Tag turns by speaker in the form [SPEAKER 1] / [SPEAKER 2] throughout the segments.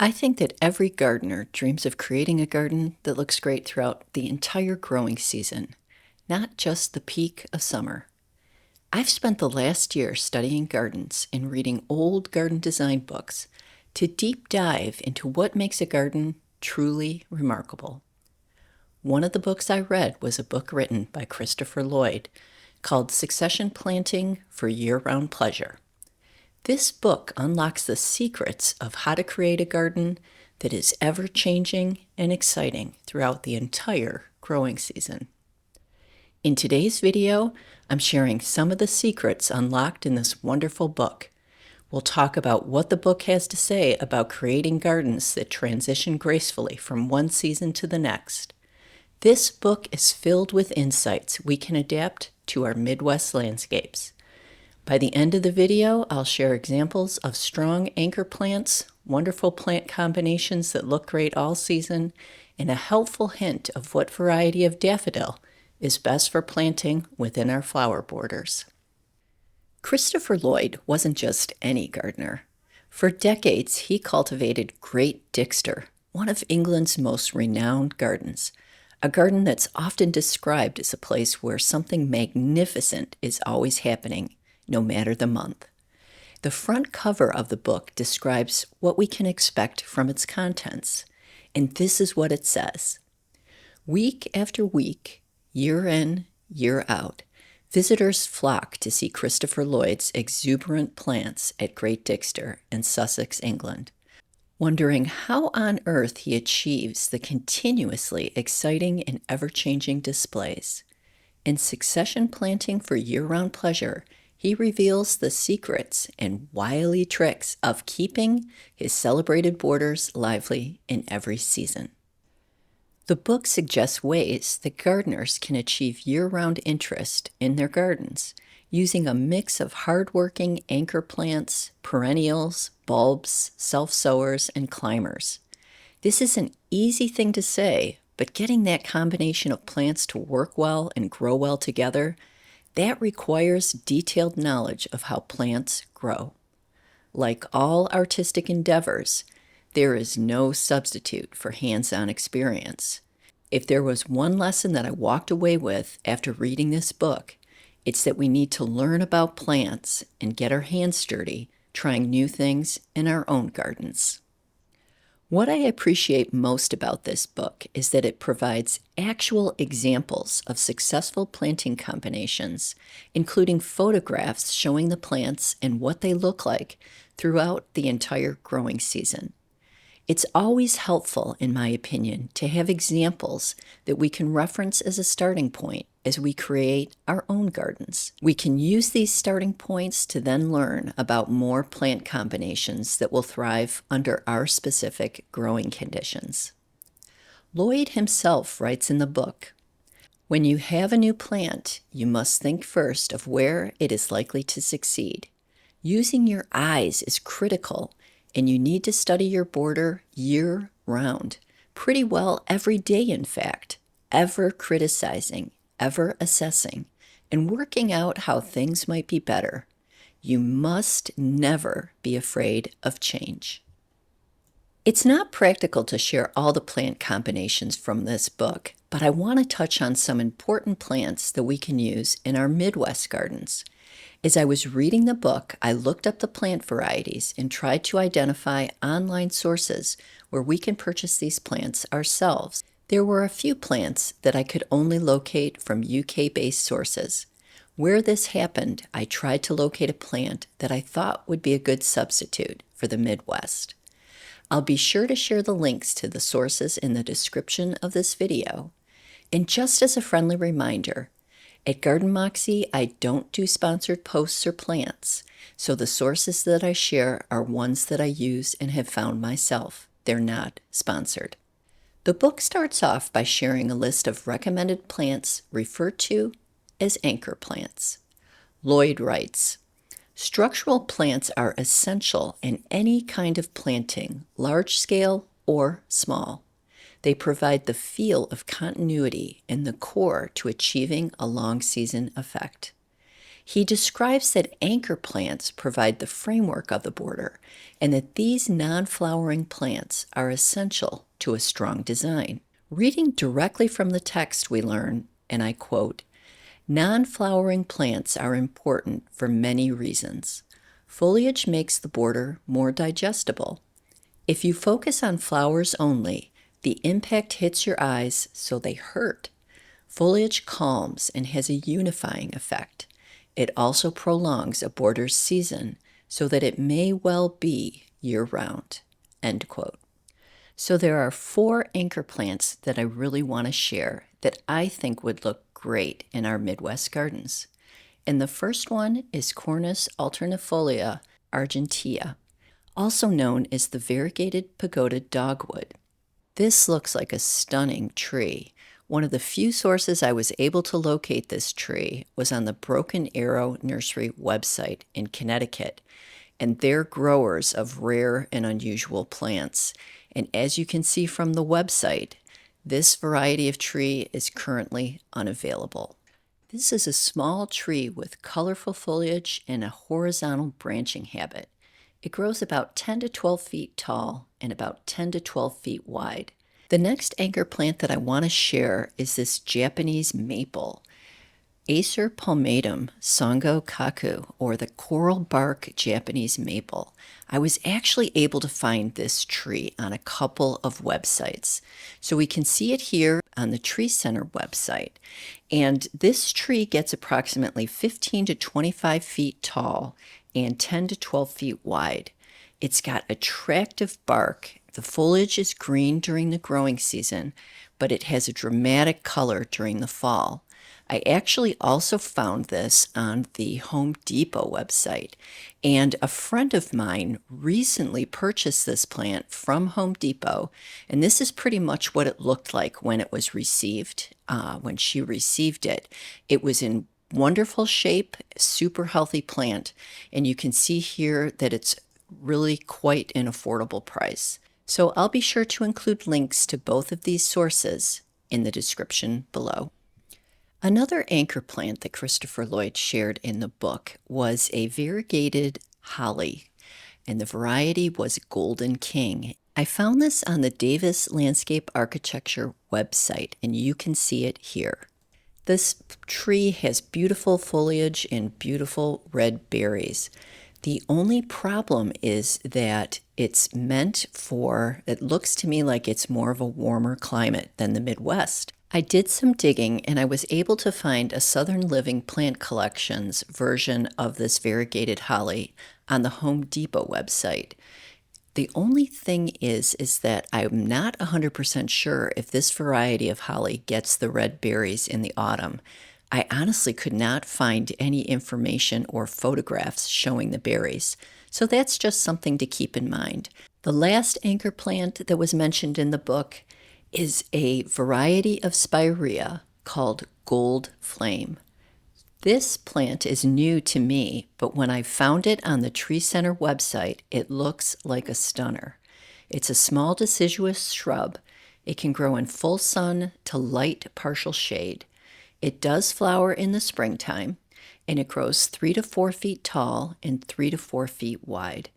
[SPEAKER 1] I think that every gardener dreams of creating a garden that looks great throughout the entire growing season, not just the peak of summer. I've spent the last year studying gardens and reading old garden design books to deep dive into what makes a garden truly remarkable. One of the books I read was a book written by Christopher Lloyd called Succession Planting for Year-Round Pleasure. This book unlocks the secrets of how to create a garden that is ever-changing and exciting throughout the entire growing season. In today's video, I'm sharing some of the secrets unlocked in this wonderful book. We'll talk about what the book has to say about creating gardens that transition gracefully from one season to the next. This book is filled with insights we can adapt to our Midwest landscapes. By the end of the video, I'll share examples of strong anchor plants, wonderful plant combinations that look great all season, and a helpful hint of what variety of daffodil is best for planting within our flower borders. Christopher Lloyd wasn't just any gardener. For decades, he cultivated Great Dixter, one of England's most renowned gardens, a garden that's often described as a place where something magnificent is always happening, no matter the month. The front cover of the book describes what we can expect from its contents, and this is what it says. Week after week, year in, year out, visitors flock to see Christopher Lloyd's exuberant plants at Great Dixter in Sussex, England, wondering how on earth he achieves the continuously exciting and ever-changing displays. In Succession Planting for Year-Round Pleasure, he reveals the secrets and wily tricks of keeping his celebrated borders lively in every season. The book suggests ways that gardeners can achieve year-round interest in their gardens, using a mix of hard-working anchor plants, perennials, bulbs, self-sowers, and climbers. This is an easy thing to say, but getting that combination of plants to work well and grow well together, that requires detailed knowledge of how plants grow. Like all artistic endeavors, there is no substitute for hands-on experience. If there was one lesson that I walked away with after reading this book, it's that we need to learn about plants and get our hands dirty, trying new things in our own gardens. What I appreciate most about this book is that it provides actual examples of successful planting combinations, including photographs showing the plants and what they look like throughout the entire growing season. It's always helpful, in my opinion, to have examples that we can reference as a starting point as we create our own gardens. We can use these starting points to then learn about more plant combinations that will thrive under our specific growing conditions. Lloyd himself writes in the book, "When you have a new plant, you must think first of where it is likely to succeed. Using your eyes is critical, and you need to study your border year-round, pretty well every day in fact, ever criticizing, ever assessing, and working out how things might be better. You must never be afraid of change." It's not practical to share all the plant combinations from this book, but I want to touch on some important plants that we can use in our Midwest gardens. As I was reading the book, I looked up the plant varieties and tried to identify online sources where we can purchase these plants ourselves. There were a few plants that I could only locate from UK-based sources. Where this happened, I tried to locate a plant that I thought would be a good substitute for the Midwest. I'll be sure to share the links to the sources in the description of this video. And just as a friendly reminder, at Garden Moxie, I don't do sponsored posts or plants, so the sources that I share are ones that I use and have found myself. They're not sponsored. The book starts off by sharing a list of recommended plants referred to as anchor plants. Lloyd writes, "Structural plants are essential in any kind of planting, large scale or small. They provide the feel of continuity and the core to achieving a long season effect." He describes that anchor plants provide the framework of the border and that these non-flowering plants are essential to a strong design. Reading directly from the text, we learn, and I quote, "Non-flowering plants are important for many reasons. Foliage makes the border more digestible. If you focus on flowers only, the impact hits your eyes so they hurt. Foliage calms and has a unifying effect. It also prolongs a border's season so that it may well be year-round." End quote. So there are 4 anchor plants that I really want to share that I think would look great in our Midwest gardens. And the first one is Cornus alternifolia argentea, also known as the variegated pagoda dogwood. This looks like a stunning tree. One of the few sources I was able to locate this tree was on the Broken Arrow Nursery website in Connecticut, and they're growers of rare and unusual plants. And as you can see from the website, this variety of tree is currently unavailable. This is a small tree with colorful foliage and a horizontal branching habit. It grows about 10 to 12 feet tall and about 10 to 12 feet wide. The next anchor plant that I want to share is this Japanese maple, Acer palmatum songo kaku, or the coral bark Japanese maple. I was actually able to find this tree on a couple of websites. So we can see it here on the Tree Center website. And this tree gets approximately 15 to 25 feet tall and 10 to 12 feet wide. It's got attractive bark. The foliage is green during the growing season, but it has a dramatic color during the fall. I actually also found this on the Home Depot website, and a friend of mine recently purchased this plant from Home Depot, and this is pretty much what it looked like when it was received, when she received it. It was in wonderful shape, super healthy plant, and you can see here that it's really quite an affordable price. So I'll be sure to include links to both of these sources in the description below. Another anchor plant that Christopher Lloyd shared in the book was a variegated holly, and the variety was Golden King. I found this on the Davis Landscape Architecture website, and you can see it here. This tree has beautiful foliage and beautiful red berries. The only problem is that it's meant for, it looks to me like it's more of a warmer climate than the Midwest. I did some digging and I was able to find a Southern Living Plant Collections version of this variegated holly on the Home Depot website. The only thing is that I'm not 100% sure if this variety of holly gets the red berries in the autumn. I honestly could not find any information or photographs showing the berries, so that's just something to keep in mind. The last anchor plant that was mentioned in the book is a variety of spirea called Gold Flame. This plant is new to me, but when I found it on the Tree Center website, it looks like a stunner. It's a small deciduous shrub. It can grow in full sun to light partial shade. It does flower in the springtime, and it grows 3 to 4 feet tall and 3 to 4 feet wide.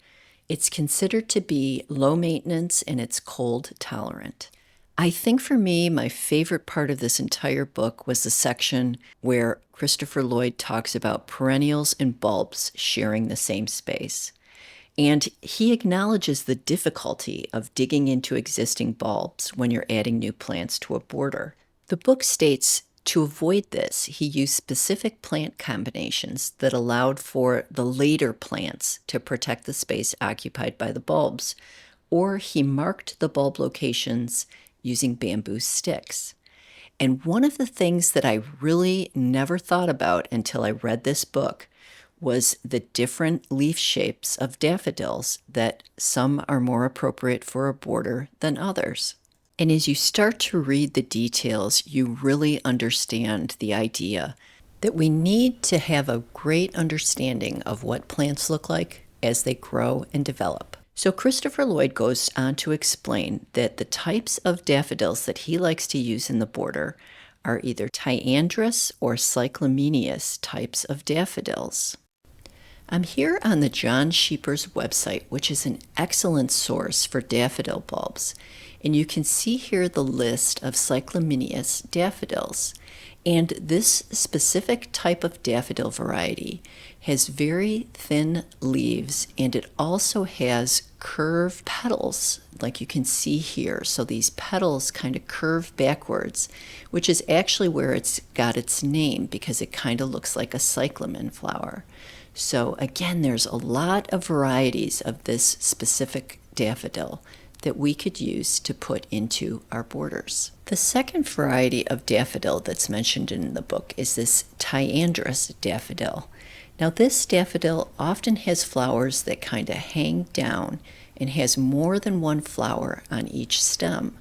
[SPEAKER 1] It's considered to be low maintenance and it's cold tolerant. I think for me, my favorite part of this entire book was the section where Christopher Lloyd talks about perennials and bulbs sharing the same space. And he acknowledges the difficulty of digging into existing bulbs when you're adding new plants to a border. The book states to avoid this, he used specific plant combinations that allowed for the later plants to protect the space occupied by the bulbs, or he marked the bulb locations using bamboo sticks. And one of the things that I really never thought about until I read this book was the different leaf shapes of daffodils, that some are more appropriate for a border than others. And as you start to read the details, you really understand the idea that we need to have a great understanding of what plants look like as they grow and develop. So Christopher Lloyd goes on to explain that the types of daffodils that he likes to use in the border are either Tyandrus or Cyclamenius types of daffodils. I'm here on the John Sheeper's website, which is an excellent source for daffodil bulbs, and you can see here the list of Cyclamenius daffodils. And this specific type of daffodil variety has very thin leaves, and it also has curved petals, like you can see here. So these petals kind of curve backwards, which is actually where it's got its name, because it kind of looks like a cyclamen flower. So again, there's a lot of varieties of this specific daffodil that we could use to put into our borders. The second variety of daffodil that's mentioned in the book is this Tyandrus daffodil. Now this daffodil often has flowers that kind of hang down and has more than one flower on each stem.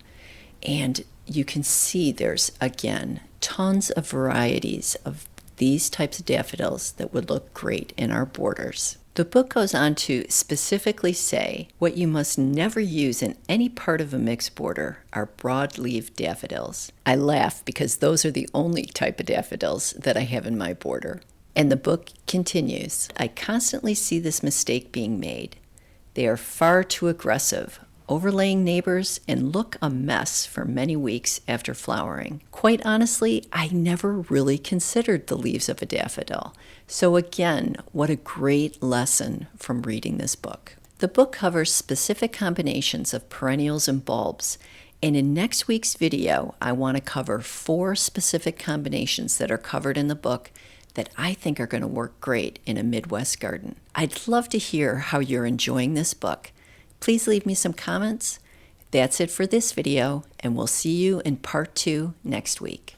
[SPEAKER 1] And you can see there's, again, tons of varieties of these types of daffodils that would look great in our borders. The book goes on to specifically say what you must never use in any part of a mixed border are broad-leaved daffodils. I laugh because those are the only type of daffodils that I have in my border. And the book continues, I constantly see this mistake being made. They are far too aggressive, overlaying neighbors, and look a mess for many weeks after flowering. Quite honestly, I never really considered the leaves of a daffodil. So again, what a great lesson from reading this book. The book covers specific combinations of perennials and bulbs, and in next week's video, I want to cover 4 specific combinations that are covered in the book that I think are going to work great in a Midwest garden. I'd love to hear how you're enjoying this book. Please leave me some comments. That's it for this video, and we'll see you in part 2 next week.